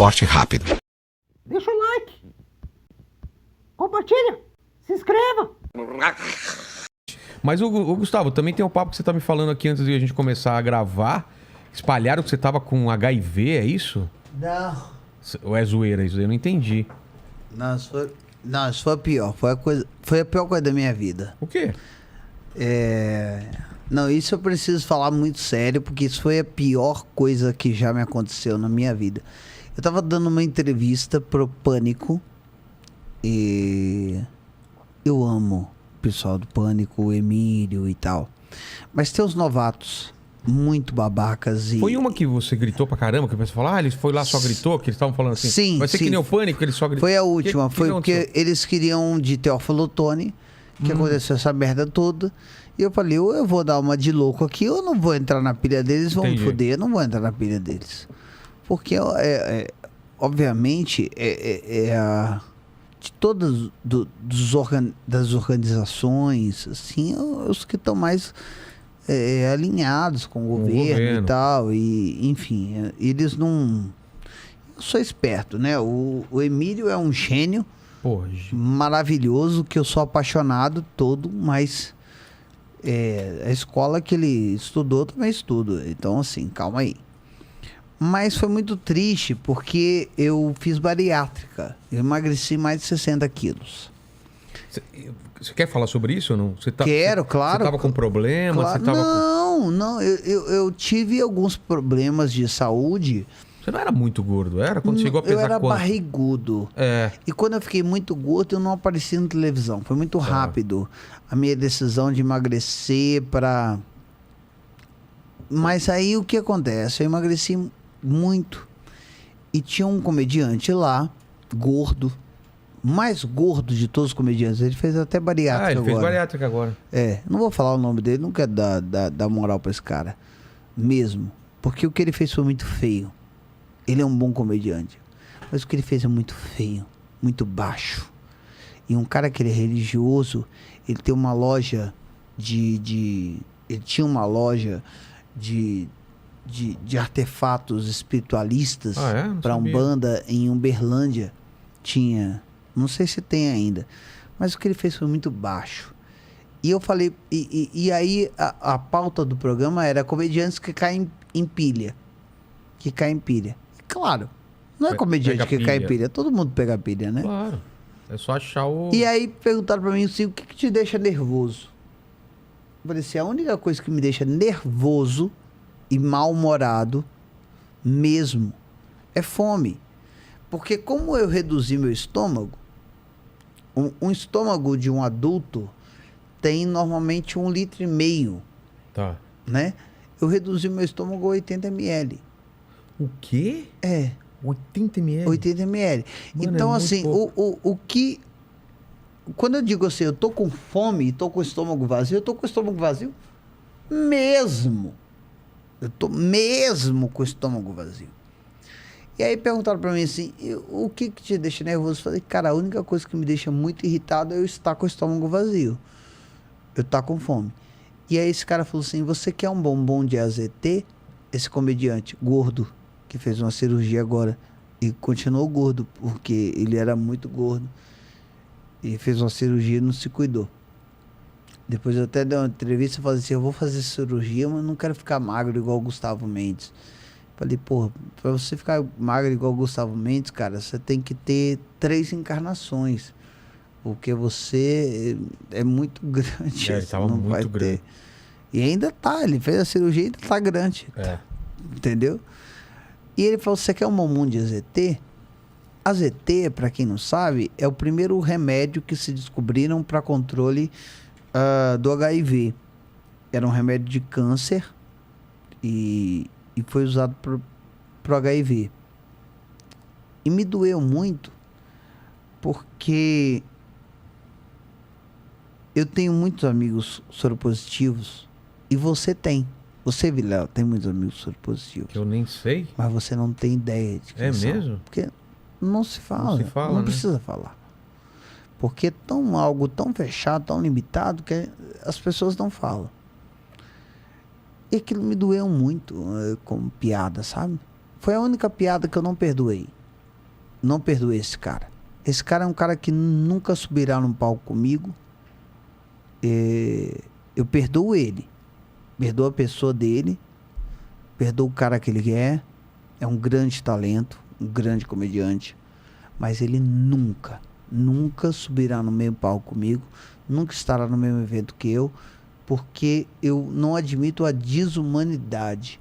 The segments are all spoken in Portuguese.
forte e rápido. Deixa o like. Compartilha. Se inscreva. Mas, ô, Gustavo, também tem um papo que você tá me falando aqui antes de a gente começar a gravar. Espalharam que você tava com HIV, é isso? Não. Ou é zoeira isso? Eu não entendi. Não, isso foi a pior. Foi a pior coisa da minha vida. O quê? Não, isso eu preciso falar muito sério, porque isso foi a pior coisa que já me aconteceu na minha vida. Eu tava dando uma entrevista pro Pânico e eu amo o pessoal do Pânico, o Emílio e tal. Mas tem os novatos muito babacas e... Foi uma que você gritou pra caramba, que a pessoa falou, ele foi lá só gritou, que eles estavam falando assim. Sim, vai ser sim. que nem o Pânico, ele só gritou. Foi a última, Que foi aconteceu? porque eles queriam de Teófilo Otoni, que aconteceu essa merda toda. E eu falei, ou eu vou dar uma de louco aqui, ou eu não vou entrar na pilha deles, vão me Entendi. foder, eu não vou entrar na pilha deles. Porque, obviamente, de todas das organizações, assim, os que estão mais alinhados com o governo e tal, e enfim, eles não... Eu sou esperto, né? O Emílio é um gênio, Pô, maravilhoso, que eu sou apaixonado todo, mas a escola que ele estudou também estudo. Então, assim, calma aí. Mas foi muito triste porque eu fiz bariátrica. Eu emagreci mais de 60 quilos. você quer falar sobre isso ou não? Quero, claro. Você tava com problema? Claro. Você tava Não. Eu tive alguns problemas de saúde. Você não era muito gordo, era? Quando chegou a pesar Eu era quanto? barrigudo. É. E quando eu fiquei muito gordo, eu não apareci na televisão. Foi muito rápido a minha decisão de emagrecer para... Mas aí o que acontece? Eu emagreci muito. E tinha um comediante lá, gordo, mais gordo de todos os comediantes. Ele fez até bariátrica Ele agora. fez bariátrica agora. Não vou falar o nome dele, não quero dar moral pra esse cara. Mesmo. Porque o que ele fez foi muito feio. Ele é um bom comediante. Mas o que ele fez é muito feio, muito baixo. E um cara que ele é religioso, ele tem uma loja ele tinha uma loja de artefatos espiritualistas para Umbanda em Uberlândia. Tinha. Não sei se tem ainda. Mas o que ele fez foi muito baixo. E eu falei... E aí a pauta do programa era comediantes que caem em pilha. Que caem em pilha. Claro. Não é comediante que cai em pilha. Todo mundo pega pilha, né? Claro. É só achar o... E aí perguntaram pra mim assim, o que te deixa nervoso? Eu falei assim, a única coisa que me deixa nervoso e mal-humorado mesmo é fome. Porque como eu reduzi meu estômago, um estômago de um adulto tem normalmente 1,5 litro. Tá. Né? Eu reduzi meu estômago a 80 ml. O quê? 80 ml? 80 ml. Mano, então, é assim, o que... Quando eu digo assim, eu tô com fome e tô com o estômago vazio, eu tô com o estômago vazio mesmo. Eu tô mesmo com o estômago vazio. E aí perguntaram pra mim assim, o que te deixa nervoso? Eu falei, cara, a única coisa que me deixa muito irritado é eu estar com o estômago vazio. Eu estar com fome. E aí esse cara falou assim, você quer um bombom de AZT? Esse comediante gordo, que fez uma cirurgia agora e continuou gordo, porque ele era muito gordo e fez uma cirurgia e não se cuidou. Depois eu até dei uma entrevista e falei assim, eu vou fazer cirurgia, mas não quero ficar magro igual o Gustavo Mendes. Falei, porra, pra você ficar magro igual o Gustavo Mendes, cara, você tem que ter 3 encarnações, porque você é muito grande. Ele tava não muito vai grande. ter. E ainda tá, ele fez a cirurgia e ainda tá grande. Entendeu? E ele falou, você quer um bombom de AZT? AZT, para quem não sabe, é o primeiro remédio que se descobriram para controle do HIV. Era um remédio de câncer e foi usado pro HIV. E me doeu muito porque eu tenho muitos amigos soropositivos e você tem. Você, Vilela, tem muitos amigos soropositivos. Que eu nem sei. Mas você não tem ideia de quem são. mesmo? Porque não se fala. Não se fala, não né? precisa falar. Porque é algo tão fechado, tão limitado, que as pessoas não falam. E aquilo me doeu muito como piada, sabe? Foi a única piada que eu não perdoei. não perdoei esse cara. Esse cara é um cara que nunca subirá num palco comigo. Eu perdoo ele. Perdoo a pessoa dele. Perdoo o cara que ele é. É um grande talento, um grande comediante. Mas ele nunca subirá no mesmo palco comigo. Nunca estará no mesmo evento que eu. Porque eu não admito a desumanidade.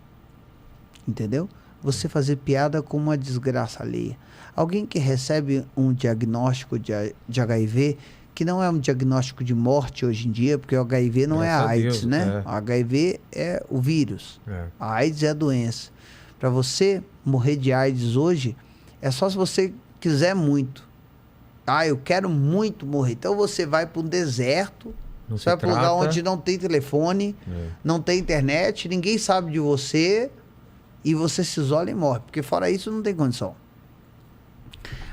Entendeu? Você fazer piada com uma desgraça alheia. Alguém que recebe um diagnóstico de HIV, que não é um diagnóstico de morte hoje em dia, porque o HIV não é a AIDS, né? O HIV é o vírus. A AIDS é a doença. Para você morrer de AIDS hoje, é só se você quiser muito. Ah, eu quero muito morrer. Então você vai para um deserto, você vai para um lugar onde não tem telefone, não tem internet, ninguém sabe de você, e você se isola e morre. Porque fora isso não tem condição.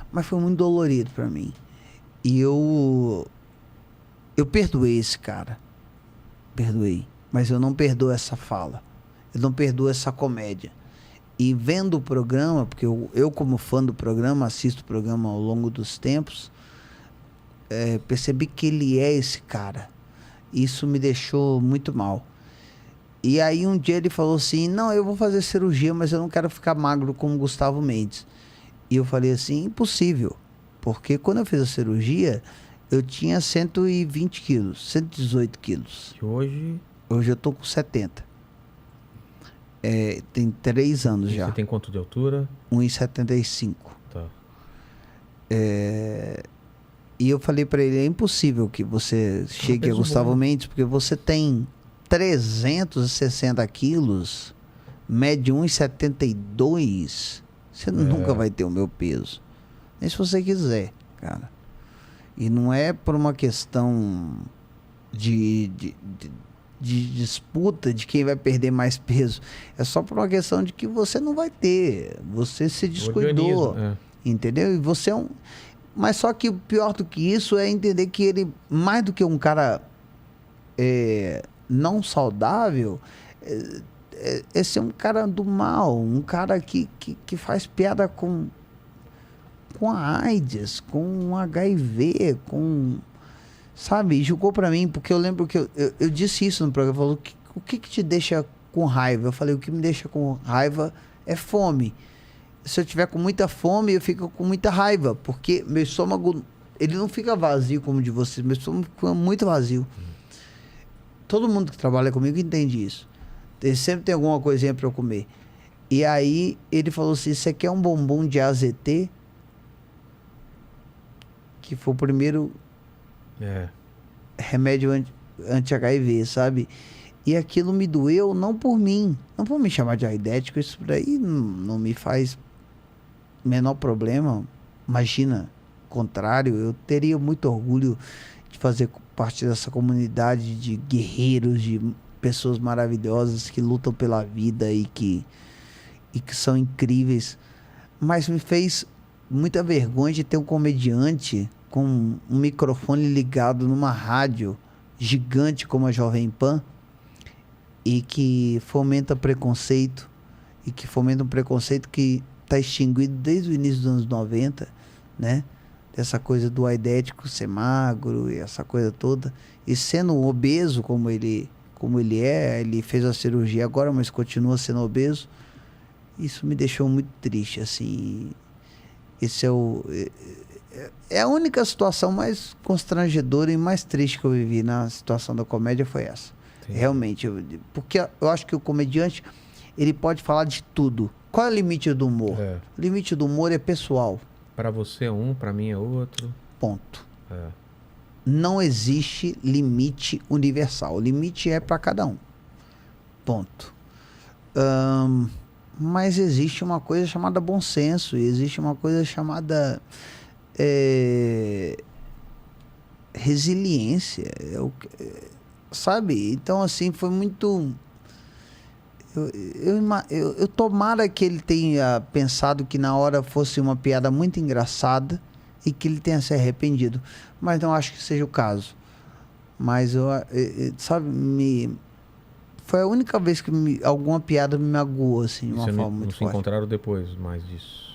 Mas foi muito dolorido para mim. E eu perdoei esse cara. Perdoei. Mas eu não perdoo essa fala. Eu não perdoo essa comédia. E vendo o programa, porque eu como fã do programa, assisto o programa ao longo dos tempos, percebi que ele é esse cara. Isso me deixou muito mal. E aí um dia ele falou assim, não, eu vou fazer cirurgia, mas eu não quero ficar magro como Gustavo Mendes. E eu falei assim, impossível. Porque quando eu fiz a cirurgia, eu tinha 120 quilos, 118 quilos. E hoje? Hoje eu tô com 70. Tem 3 anos já. Você tem quanto de altura? 1,75. Tá. E eu falei pra ele, é impossível que você chegue a Gustavo Mendes, porque você tem 360 quilos, mede 1,72. Você nunca vai ter o meu peso. Nem se você quiser, cara. E não é por uma questão de disputa de quem vai perder mais peso. É só por uma questão de que você não vai ter. Você se descuidou. Entendeu? E você é um... Mas só que pior do que isso é entender que ele, mais do que um cara não saudável, esse é um cara do mal, um cara que faz piada com a AIDS, com o HIV, com... Sabe? Julgou pra mim, porque eu lembro que eu disse isso no programa, falou, o que te deixa com raiva? Eu falei, o que me deixa com raiva é fome. Se eu tiver com muita fome, eu fico com muita raiva, porque meu estômago, ele não fica vazio como o de vocês, meu estômago fica muito vazio. Todo mundo que trabalha comigo entende isso. Sempre tem alguma coisinha pra eu comer. E aí ele falou assim, você quer um bombom de AZT? Que foi o primeiro remédio anti-HIV, sabe? E aquilo me doeu não por mim, não por me chamar de aidético, isso por aí não me faz menor problema. Imagina, contrário, eu teria muito orgulho de fazer parte dessa comunidade de guerreiros, de pessoas maravilhosas que lutam pela vida e que são incríveis. Mas me fez muita vergonha de ter um comediante com um microfone ligado numa rádio gigante como a Jovem Pan e que fomenta preconceito, e que fomenta um preconceito que está extinguido desde o início dos anos 90, né? Essa coisa do aidético ser magro e essa coisa toda. E sendo obeso como ele é, ele fez a cirurgia agora, mas continua sendo obeso. Isso me deixou muito triste, assim. Esse é a única situação mais constrangedora e mais triste que eu vivi na situação da comédia foi essa. Sim. Realmente, porque eu acho que o comediante, ele pode falar de tudo. Qual é o limite do humor? O limite do humor é pessoal. Para você é um, para mim é outro. Ponto. Não existe limite universal. O limite é para cada um. Ponto. Mas existe uma coisa chamada bom senso, e existe uma coisa chamada resiliência. Sabe? Então, assim, foi muito... Eu tomara que ele tenha pensado que na hora fosse uma piada muito engraçada e que ele tenha se arrependido. Mas não acho que seja o caso. Mas, sabe, foi a única vez que alguma piada me magoou, assim, de uma forma muito forte. Não se encontraram depois mais disso?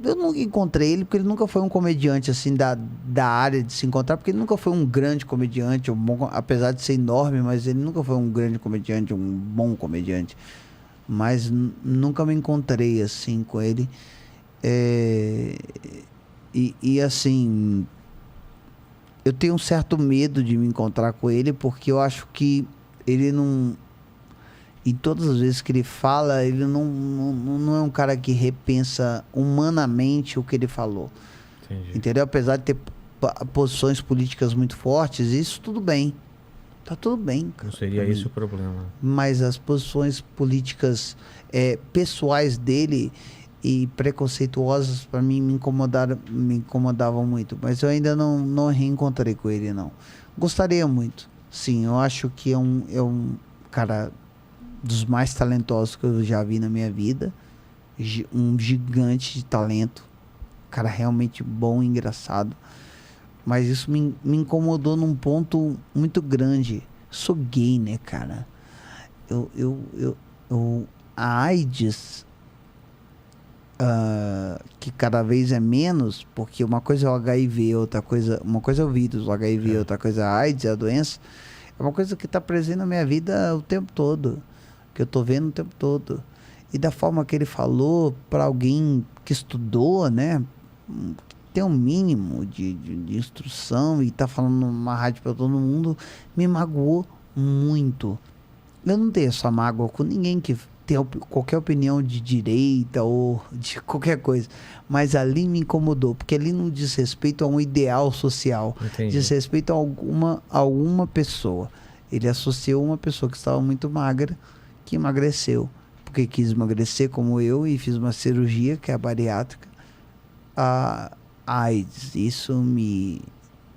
Eu nunca encontrei ele, porque ele nunca foi um comediante, assim, da área de se encontrar, porque ele nunca foi um grande comediante, apesar de ser enorme, mas ele nunca foi um grande comediante, um bom comediante. Mas nunca me encontrei, assim, com ele. E assim, eu tenho um certo medo de me encontrar com ele, porque eu acho que ele não... E todas as vezes que ele fala, ele não é um cara que repensa humanamente o que ele falou. Entendi. Entendeu? Apesar de ter posições políticas muito fortes, isso tudo bem. Tá tudo bem, cara. Não seria esse o problema. Mas as posições políticas pessoais dele e preconceituosas, para mim, me incomodavam muito. Mas eu ainda não reencontrei com ele, não. Gostaria muito. Sim, eu acho que é um cara dos mais talentosos que eu já vi na minha vida. Um gigante de talento. Cara realmente bom e engraçado. Mas isso me incomodou num ponto muito grande. Sou gay, né, cara? A AIDS, que cada vez é menos, porque uma coisa é o HIV, uma coisa é o vírus, o HIV, outra coisa é a AIDS, a doença, é uma coisa que está presente na minha vida o tempo todo, que eu tô vendo o tempo todo. E da forma que ele falou para alguém que estudou, né, tem um mínimo de instrução e tá falando numa rádio para todo mundo, me magoou muito. Eu não tenho essa mágoa com ninguém que tem qualquer opinião de direita ou de qualquer coisa, mas ali me incomodou, porque ali não diz respeito a um ideal social. Entendi. Diz respeito a alguma pessoa. Ele associou uma pessoa que estava muito magra, que emagreceu, porque quis emagrecer como eu e fiz uma cirurgia, que é a bariátrica, a AIDS. Isso me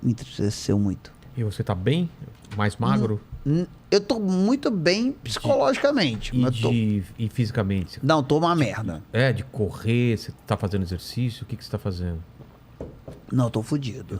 entristeceu muito. E você tá bem? Mais magro? Eu tô muito bem psicologicamente. E, mas e fisicamente? Não, tô uma merda. De correr, você tá fazendo exercício? O que você tá fazendo? Não, tô fudido.